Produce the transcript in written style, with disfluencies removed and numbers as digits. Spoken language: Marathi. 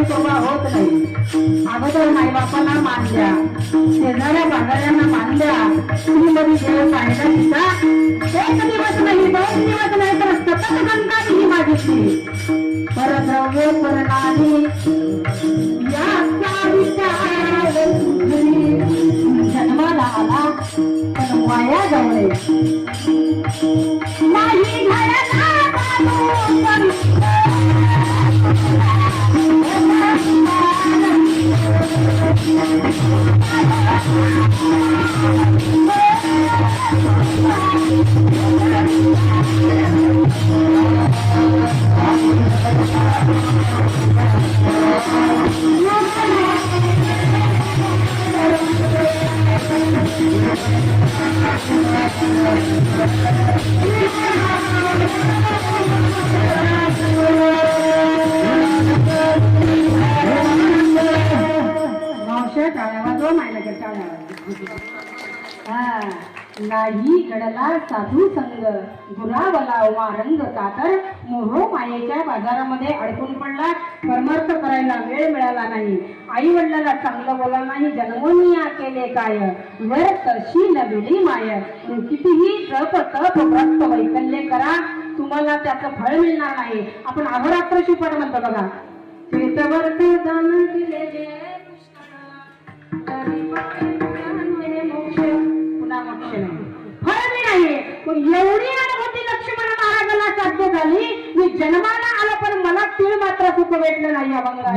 शोभा होत नाही. अगोदर माईबापांना मानल्या, शेजाऱ्या बाजाऱ्यांना मानल्या, श्रीमती देव पाहिला तिचा एक दिवस नाही, 2 दिवस नाही, तर सतत गंगा ही मागितली. परद्रव्य परनादी याचा विचार जन्माला आला पण वाया जाऊ नाही घडला नाही घडला साधू संग गुरावला रंग कातर मोहो मायेच्या बाजारामध्ये अडकून पडला. परमार्थ करायला वेळ मिळाला नाही. आई वडिलांना चांगलं बोला नाही. जन्मोनिया केले काय वर तशी नविली माय. कितीही जप तप व्रत वैकल्य करा, तुम्हाला त्याचं फळ मिळणार नाही. आपण अहोरात्र शिवपाठ म्हणतो बघा. तीर्थवर्त दान दिले जे फळ मी नाही. एवढी अनुभूती लक्ष्मण महाराजाला साध्य झाली. मी जन्माला आलो पण मला तीळ मात्र सुख भेटलं नाही या बंगला.